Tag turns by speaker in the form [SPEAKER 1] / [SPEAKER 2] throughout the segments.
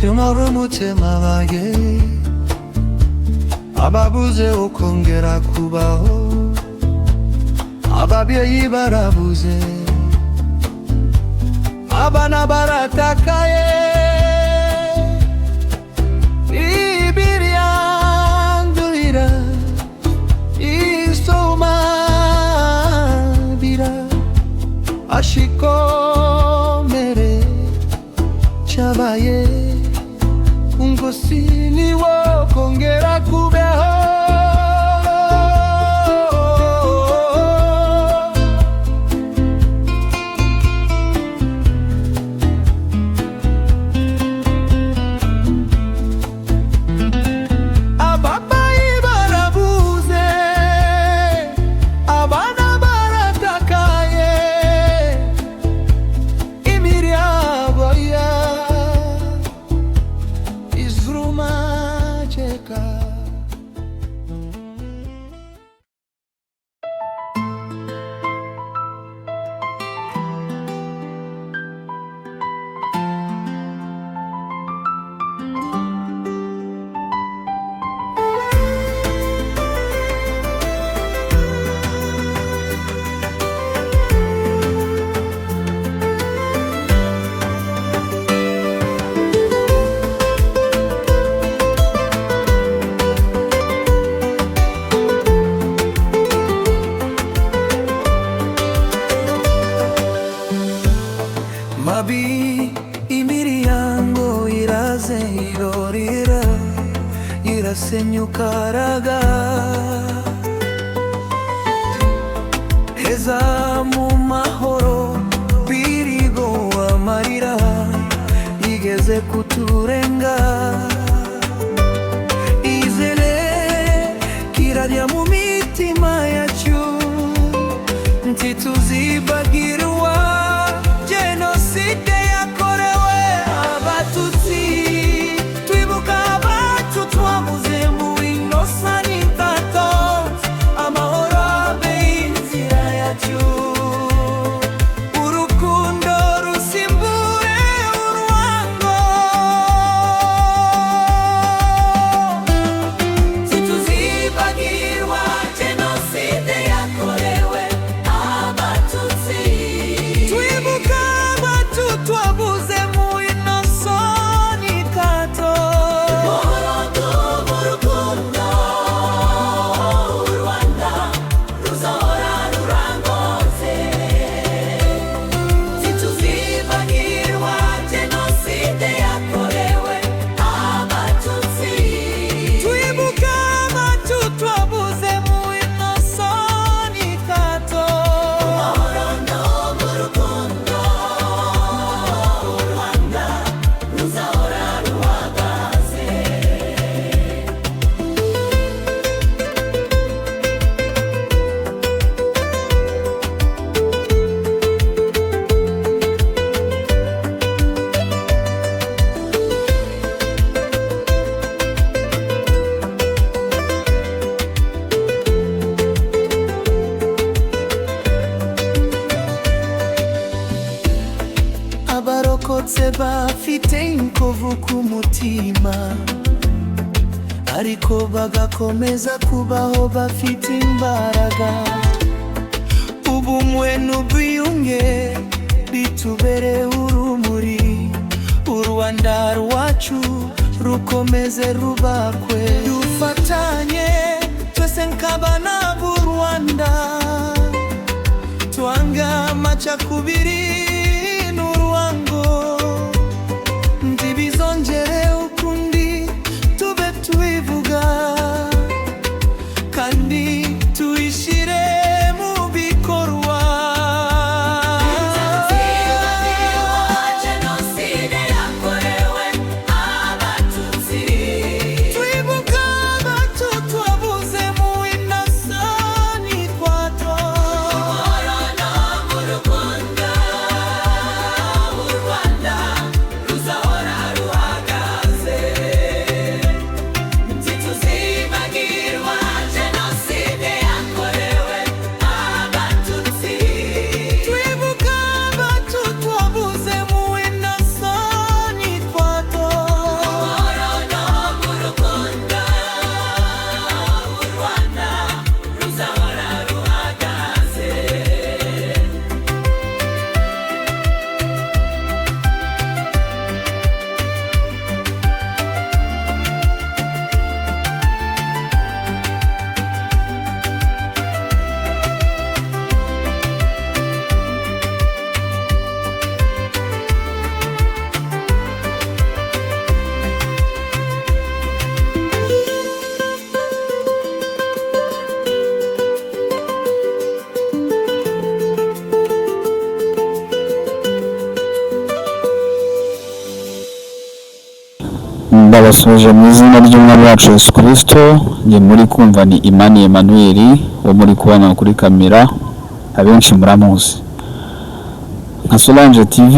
[SPEAKER 1] umutima umutima wanjye ababuze ukongera kubaho, ababyeyi barabuze, abana baratakaye, ibiryanduira isoma bira ashikomere cyabaye ungosi niwo kongera kubeho.
[SPEAKER 2] Mabi imiryango iraze irorira irasenyukaraga, heza mu mahoro birigo amarira igeze kuturenga, izere kirarya mu mitima yacu ntituzibagirwa jenoside yakorewe abatutsi, twibuka abacu twabuze mu innocent thoughts, amahoro abe inzira yacu, urukundo rusimbure urwango, ntituzibagirwa jenoside yakorewe abatutsi, twibuka abacu twabuze mu innocent kato, umurongo w'urukundo u Rwanda ruzahora rurangotse, ntituzibagirwa jenoside yakorewe abatutsi, twibuka abacu twabuze mu innocent kato, umurongo w'urukundo u Rwanda ruzahora ruhagaze. Abarokotse bafite inkovu ku mutima, ariko bagakomeza kubaho bafite imbaraga, ubumwe n'ubwiyunge bitubere urumuri, u Rwanda rwacu rukomeze rubakwe, dufatanye twese nk'abana b'u Rwanda, twanga amacakubiri n'urwango, ntibizongere ukundi tube tubivuga, kandi tuyishyire mu bikorwa. Jenoside yakorewe abatutsi, twibuka abacu twabuze mu innocent kwato, umuhorano mu rukundo
[SPEAKER 3] ndabasuje mu izina ry'Umwami wacu Yesu Kristo. Nge muri kumva ni Imani Emmanuel wo muri kubana kuri kamera, abenshi muramuzi nka Solange TV.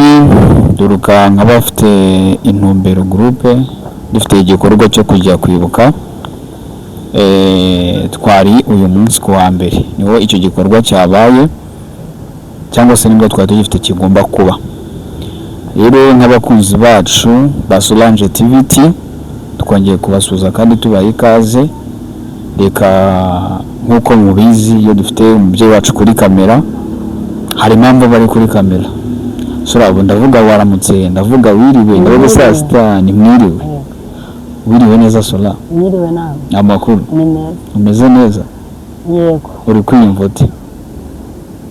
[SPEAKER 3] Duruka nk'abafite intumbero groupe, dufite igikorwa cyo kujya kwibuka. Twari uyu munsi ku wa mbere niho icyo gikorwa cyabaye, cyangwa se nibwo twari tugifite kigomba kuba. Rero nk'abakunzi bacu ba Solange TV, twongeye kubasuza kandi tubaha ikaze. Reka nk'uko mubizi, iyo dufite umubyeyi wacu kuri kamera, hari impamvu bari kuri kamera. Surabo ndavuga waramutse, ndavuga wiriwe, ndavuga saa sita, ni mwiriwe. Wiriwe neza Sola?
[SPEAKER 4] Mwiriwe nawe.
[SPEAKER 3] Amakuru?
[SPEAKER 4] Ni neza.
[SPEAKER 3] Umeze neza?
[SPEAKER 4] Yego.
[SPEAKER 3] Uri kwiyumva ute?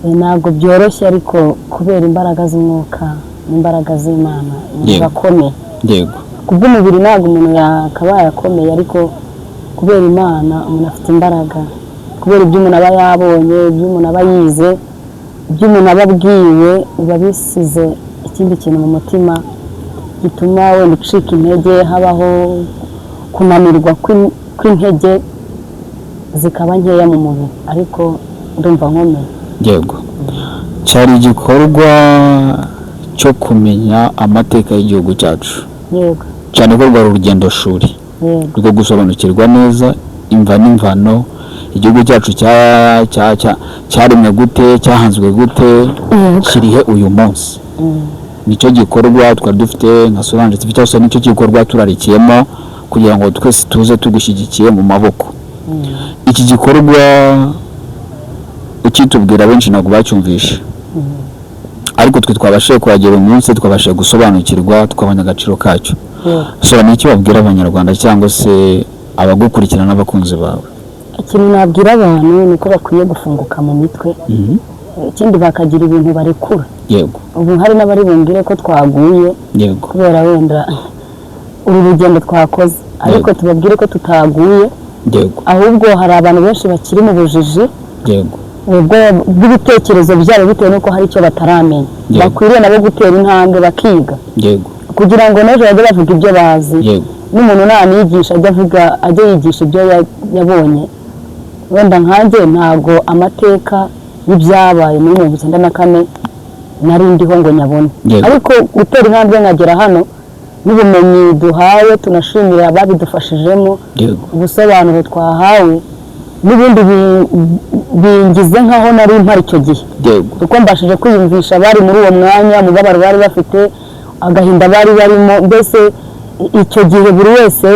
[SPEAKER 4] Ntabwo byoroshye, ariko kubera imbaraga z'umwuka n'imbaraga z'Imana birakomeye.
[SPEAKER 3] Yego.
[SPEAKER 4] Kubw'umubiri ntabwo umuntu yakabaye akomeye, ariko kubera Imana umuntu afite imbaraga. Kubera ibyo umuntu aba yabonye, ibyo umuntu aba yize, ibyo umuntu aba abwiwe, biba bisize ikindi kintu mu mutima gituma wenda ucika intege, habaho kunanirwa kw'intege zikaba nkeya mu mubiri, ariko ndumva nkomeye.
[SPEAKER 3] Yego. Cyari igikorwa cyo kumenya amateka y'igihugu cyacu.
[SPEAKER 4] Yego.
[SPEAKER 3] Cyane ko rwari urugendo shuri rwo gusobanukirwa neza imva n'imvano igihugu cyacu cyaremwe gute, cyahanzwe gute, kirihe uyu munsi. Nicyo gikorwa twari dufite nka Solange TV, cyose nicyo gikorwa turarikiyemo kugira ngo twese tuze tugushyigikiye mu maboko. Iki gikorwa ukitubwira benshi ntabwo bacyumvisha, ariko twe twabashije kuhagera umunsi, twabashije gusobanukirwa, twabona agaciro kacyo. Sola, ni iki wabwira abanyarwanda cyangwa se abagukurikirana n'abakunzi bawe?
[SPEAKER 4] Ikintu nabwira abantu ni uko bakwiye gufunguka mu mitwe, ikindi bakagira ibintu barekura.
[SPEAKER 3] Yego.
[SPEAKER 4] Ubu hari n'abari bumbwire ko twaguye,
[SPEAKER 3] yego,
[SPEAKER 4] kubera wenda uru rugendo twakoze, ariko tubabwire ko tutaguye.
[SPEAKER 3] Yego.
[SPEAKER 4] Ahubwo hari abantu benshi bakiri mu bujiji.
[SPEAKER 3] Yego.
[SPEAKER 4] Bw'ibitekerezo byabo bitewe n'uko hari icyo bataramenya. Bakwiriye nabo gutera intambwe bakiga.
[SPEAKER 3] Yego.
[SPEAKER 4] Kugira ngo n'ejo bajye bavuga ibyo bazi.
[SPEAKER 3] Yego.
[SPEAKER 4] N'umuntu naniyigisha ajya yigisha ibyo yabonye. Wenda nkanjye ntabwo amateka y'ibyabaye muri 1994 nari ndiho ngo nyabone. Ariko gutera intambwe nkagera hano n'ubumenyi duhawe, tunashimira ababidufashijemo, ubusobanuro twahawe n'ibindi bingize nkaho nari mpari icyo gihe. Kuko mbashije kwiyumvisha bari muri uwo mwanya, umubabaro bari bafite, agahinda bari barimo, mbese icyo gihe buri wese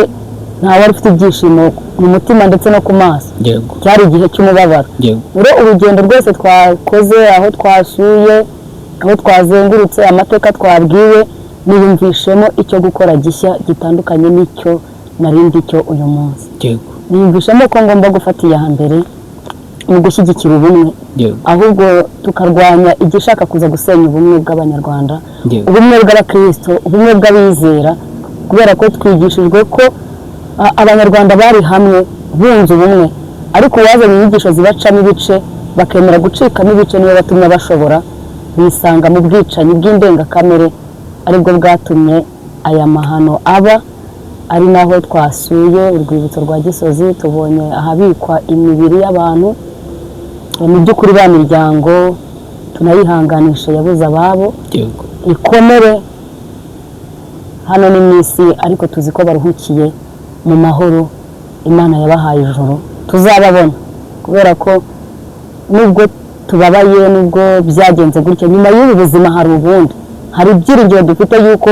[SPEAKER 4] ntawe wari ufite ibyishimo mu mutima ndetse no ku maso. Cyari igihe cy'umubabaro. Rero urugendo rwose twakoze, aho twasuye, aho twazengurutse, amateka twabwiwe, niyumvishemo icyo gukora gishya gitandukanye n'icyo narindi cyo uyu munsi. Niyumvishemo ko ngomba gufata iya mbere mu gushyigikira ubumwe, ahubwo tukarwanya igishaka kuza gusenya ubumwe bw'abanyarwanda, ubumwe bw'abakristo, ubumwe bw'abizera, kubera ko twigishijwe ko abanyarwanda bari hamwe bunze ubumwe, ariko wazanye inyigisho zibacamo ibice, bakemera gucikamo ibice, niyo batumye bashobora bisanga mu bwicanyi bw'indengakamere, aribwo bwatumye aya mahano aba. Ari naho twasuye urwibutso rwa Gisozi, tubonye ahabikwa imibiri y'abantu. Mu by'ukuri ba miryango tunayihanganisha yabuze ababo, ikomere hano ni mwisi, ariko tuzi ko baruhukiye mu mahoro. Imana yabahaye ijuru tuzababona, kubera ko nubwo tubabaye, nubwo byagenze gutya, nyuma y'ubu buzima hari ubundi, hari ibyiringiro dufite yuko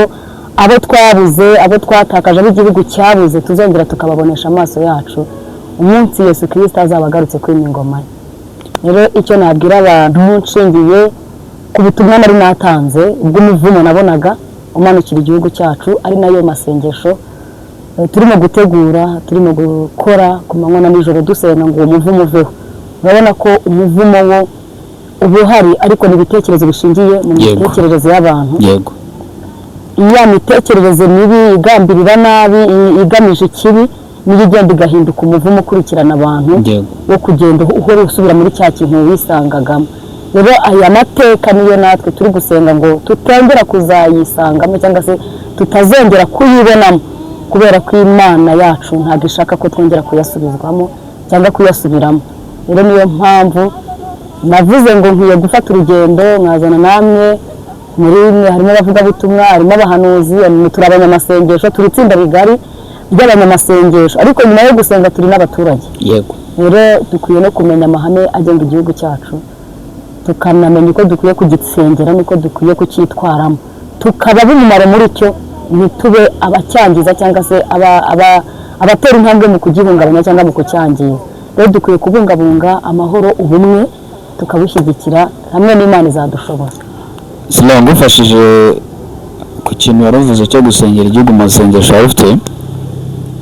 [SPEAKER 4] abo twabuze, abo twatakaje, abo igihugu cyabuze, tuzongera tukababonesha amaso yacu umunsi Yesu Kristo azaba agarutse kwima ingoma. Rero icyo nabwira abantu nshingiye ku butumwa nari natanze bw'umuvumo nabonaga umanukira igihugu cyacu, ari nayo masengesho turimo gutegura, turimo gukora ku manywa na nijoro dusenga ngo uwo muvumo uveho. Urabona ko umuvumo wo uba uhari, ariko n'ibitekerezo bishingiye mu mitekerereze y'abantu.
[SPEAKER 3] Yego.
[SPEAKER 4] Iya mitekerereze mibi, igambirira nabi, igamije ikibi, niyo igenda igahinduka umuvumo ukurikirana abantu wo kugenda uhora usubira muri cya kintu wisangagamo. Rero aya mateka niyo natwe turi gusenga ngo tutongera kuzayisangamo, cyangwa se tutazongera kuyibonamo, kubera ko Imana yacu ntabwo ishaka ko twongera kuyasubizwamo cyangwa kuyasubiramo. Rero niyo mpamvu navuze ngo nkwiye gufata urugendo nkazana namwe muri mwe, harimo abavugabutumwa, harimo abahanuzi, turi abanyamasengesho, turi itsinda rigari ry'abanyamasengesho, ariko nyuma yo gusenga turi n'abaturage.
[SPEAKER 3] Yego.
[SPEAKER 4] Rero dukwiye no kumenya amahame agenga igihugu cyacu, tukanamenya uko dukwiye kugisengera n'uko dukwiye kucyitwaramo, tukaba b'umumaro muri cyo, ntitube abacyangiza cyangwa se abatera intambwe mu kugihungabanya cyangwa mu kucyangiza. Rero dukwiye kubungabunga amahoro, ubumwe, tukabushyigikira hamwe n'Imana izadushoboza.
[SPEAKER 3] Sila ngufashije ku kintu waravuze cyo gusengera igihugu mu masengesho ufite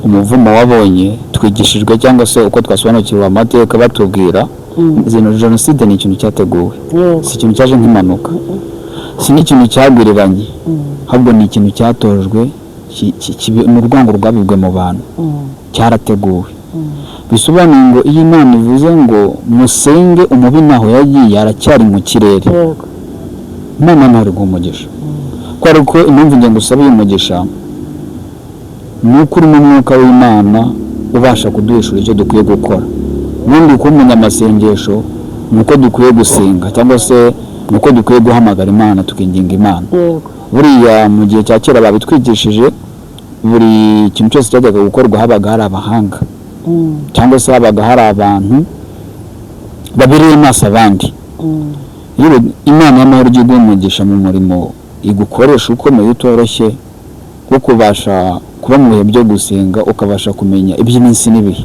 [SPEAKER 3] umuvumo wabonye twigishijwe cyangwa se uko twasobanukirwa amateka batubwira zino jenoside ni ikintu cyateguwe, si ikintu cyaje nk'impanuka, si n'ikintu cyagwiriranye, ahubwo ni ikintu cyatojwe, ni urwango rwabibwe mu bantu, cyarateguwe. Bisobanuye ngo iyi Imana ivuze ngo musenge umubi naho yagiye aracyari mu kirere, Imana ntabwo iguha umugisha. Kubera ko impamvu ngenda usaba uyu mugisha ni uko uri mu mwuka w'Imana ubasha kuduhishura icyo dukwiye gukora. N'undi kuba umunyamasengesho ni uko dukwiye gusenga cyangwa se ni uko dukwiye guhamagara Imana tukinginga Imana. Buriya mu gihe cya kera babitwigishije, buri kintu cyose cyajyaga gukorwa habaga hari abahanga cyangwa se habaga hari abantu babiriye maso abandi. Imana y'amahoro ijya iguha umugisha mu murimo igukoresha ukomeye utoroshye wo kubasha kuba mu bihe byo gusenga, ukabasha kumenya iby'iminsi n'ibihe.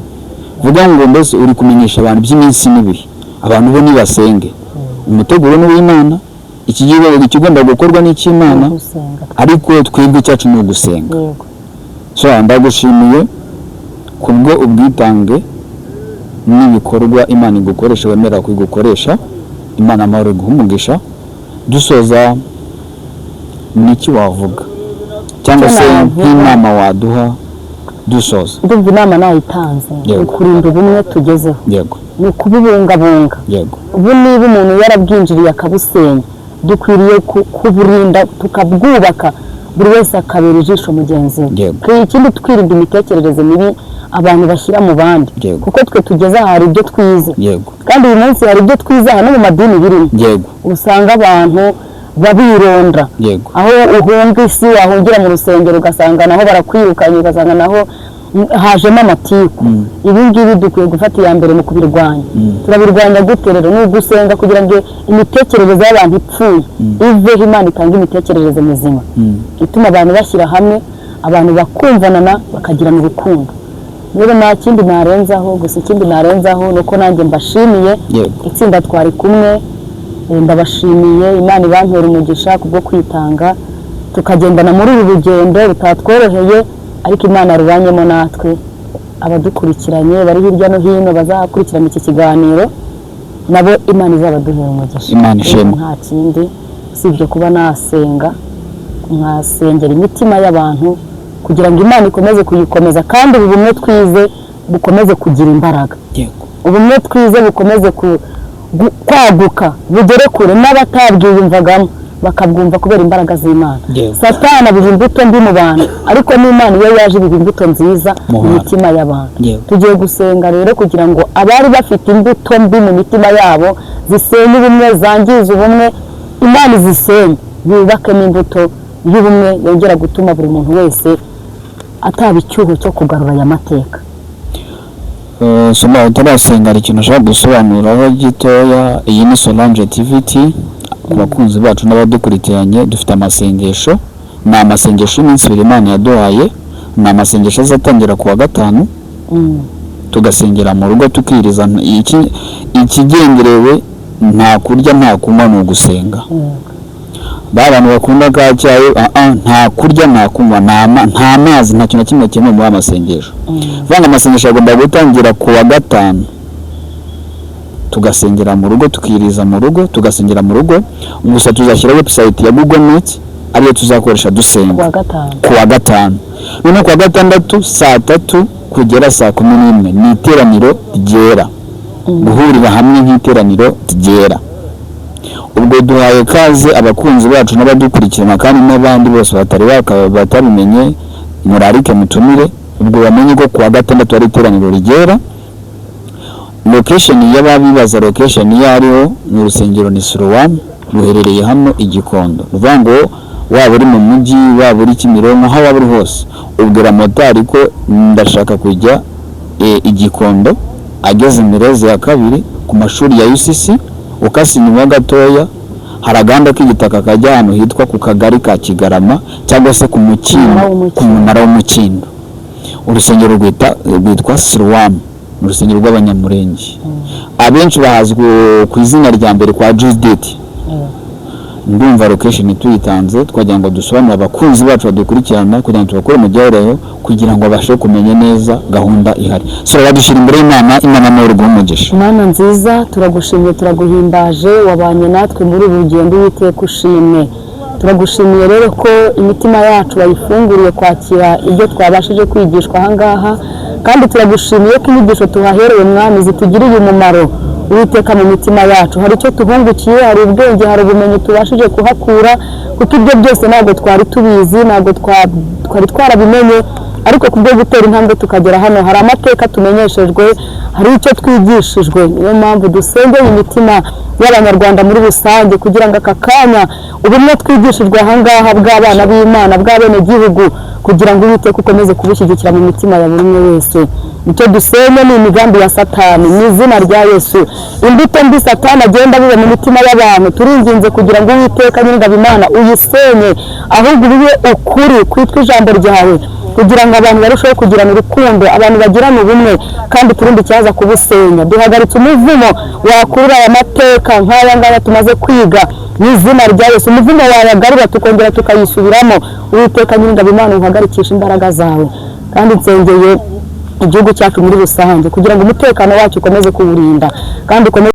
[SPEAKER 3] Vuga ngo mbese uri kumenyesha abantu iby'iminsi n'ibihe, abantu bo nibasenge. Umuteguro ni w'Imana, ikigomba gukorwa n'icy'Imana, ariko twebwe icyacu ni ugusenga. So ndagushimiye kubwo ubwitange n'ibikorwa Imana igukoresha, wemera kuyigukoresha. Imana amahoro iguha umugisha. Dusoza, niki wavuga cyangwa se nk'inama waduha dusoza?
[SPEAKER 4] Ndumva inama nayitanze, ni kurinda ubumwe tugezeho, ni ukububungabunga. Ubu niba umuntu yarabwinjiriye akabusenya, dukwiriye kuburinda tukabwubaka, buri wese akabera ijisho mugenzi we. Ikindi twirinda imitekerereze mibi abantu bashyira mu bandi, kuko twe tugeze aha hari ibyo twize, kandi uyu munsi hari ibyo twize aha no mu madini birimo. Usanga abantu babironda, aho uhunga isi wahungira mu rusengero ugasanga naho barakwirukanye, ugasanga naho hajemo amatiku. Ibi ngibi dukwiye gufata iya mbere mu kubirwanya. Turabirwanya gute rero? Ni ugusenga kugira ngo imitekerereze y'abantu ipfuye iveho, Imana itanga imitekerereze mizima ituma abantu bashyira hamwe, abantu bakumvanana, bakagirana urukundo. Rero nta kindi narenzaho, gusa ikindi narenzaho nuko nanjye mbashimiye itsinda twari kumwe, ndabashimiye. Imana ibantera umugisha kubwo kwitanga tukagendana muri uru rugendo rutatworoheye, ariko Imana rubanyemo natwe. Abadukurikiranye bari hirya no hino bazakurikirana iki kiganiro, nabo Imana izabaduhera umugisha.
[SPEAKER 3] Imana ishimwe.
[SPEAKER 4] Nta kindi usibye kuba nasenga, nkasengera imitima y'abantu kugira ngo Imana ikomeze kuyikomeza, kandi ubu bumwe twize bukomeze kugira imbaraga. Ubumwe twize bukomeze kwaguka, bugere kure, n'abatabwiyumvagamo bakabwumva kubera imbaraga z'Imana. Satani abiha imbuto mbi mu bantu, ariko n'Imana iyo yaje ibiha imbuto nziza mu mitima y'abantu. Tugiye gusenga rero kugira ngo abari bafite imbuto mbi mu mitima yabo zisenye ubumwe, zangiza ubumwe, Imana izisenye, yubakemo imbuto y'ubumwe yongera gutuma buri muntu wese ataba icyuho cyo kugarura aya mateka.
[SPEAKER 3] Soma utarasenga ikintu ushaka gusobanuraho gitoya. Iyi ni Solange TVT. Ku bakunzi bacu n'abadukurikiranye, dufite amasengesho, ni amasengesho y'iminsi 2 Imana yaduhaye. Ni amasengesho azatangira ku wa gatanu, tugasengera mu rugo tukiriza. Ikigenderewe nta kurya nta kunywa, ni ugusenga. Abantu bakunda ka cyayi, nta kurya nta kunywa, nta mazi, nta kintu na kimwe cyemewe muri amasengesho. Vanga amasengesho agomba gutangira ku wa gatanu, tugasengera mu rugo tukiriza mu rugo, tugasengera mu rugo. Gusa tuzashyira website ya Google Meet ariyo tuzakoresha dusenga ku wa gatanu. None ku wa gatandatu saa 3 kugera saa 11 ni iteraniro ryera, guhurira hamwe nk'iteraniro ryera. Ubwo duhaye kaze abakunzi bacu n'abadukurikirana, kandi n'abandi bose batabimenye, murarike mutumire, ubwo bamenye ko kuwa gatandatu ari iteraniro rigera. Location y'ababibaza location yariho mu rusengero ni Siloam, ruherereye hano Igikondo. Ruvuga ngo waba uri mu mujyi, waba uri Kimironko, aho waba uri hose, ubwira motari ko ndashaka kujya Igikondo, ageze Mireze ya kabiri ku mashuri ya UCC, ukasi inyuma gatoya hari aganda k'igitaka kajya ahantu hitwa ku kagari ka Kigarama cyangwa se ku munara w'umukindo. Urusengero rwitwa Siloam, urusengero rw'Abanyamurenge. Abenshi bahazwe ku izina rya mbere kwa Judith. Ndumva location tuyitanze twagira ngo dusobanure abakunzi bacu badukurikirana kugira ngo tubakore mu gihereho kugira ngo abashe kumenya neza gahunda ihari. So badushira imbere y'Imana n'uru rw'umugisha.
[SPEAKER 4] Mana nziza, turagushimiye, turaguhimbaje, wabanye natwe muri uru rugendo, Uwiteka ushimwe. Turagushimiye rero ko imitima yacu bayifunguriye kwakira ibyo twabashije kwigishwa aha ngaha, kandi turagushimiye ko inyigisho tuhahereye Mwami zitugiriye umumaro Uwiteka mu mitima yacu. Hari icyo tuhungukiye, hari ubwenge, hari ubumenyi tubashije kuhakura, kuko ibyo byose ntabwo twari tubizi, ntabwo twari twarabimenye, ariko kubwo gutera intambwe tukagera hano hari amateka tumenyeshejwe, hari icyo twigishijwe. Niyo mpamvu dusengeye imitima y'Abanyarwanda muri rusange kugira ngo aka kanya ubumwe twigishijwe aha ngaha bw'abana b'Imana, bw'abenegihugu, kugira ngo Uwiteka ukomeze kubushyigikira mu mitima ya buri umwe wese. Icyo dusenye ni imigambi ya Satani mu izina rya Yesu. Imbuto mbi Satani agenda biba mu mitima y'abantu, turinginze kugira ngo Uwiteka nyir'ingabo Imana uyisenye, ahubwo bibe ukuri kwitwa ijambo ryawe, kugira ngo abantu barusheho kugirana urukundo, abantu bagirane ubumwe, kandi turinde icyaza kubusenya. Duhagaritse umuvumo wakurura aya mateka nk'aya ngaya tumaze kwiga mu izina rya Yesu. Umuvumo wayagarura tukongera tukayisubiramo. Uwiteka nyir'ingabo Imana uhagarikisha imbaraga zawe, kandi nsengeye igihugu cyacu muri rusange kugira ngo umutekano wacu ukomeze kuwurinda, kandi ukomeze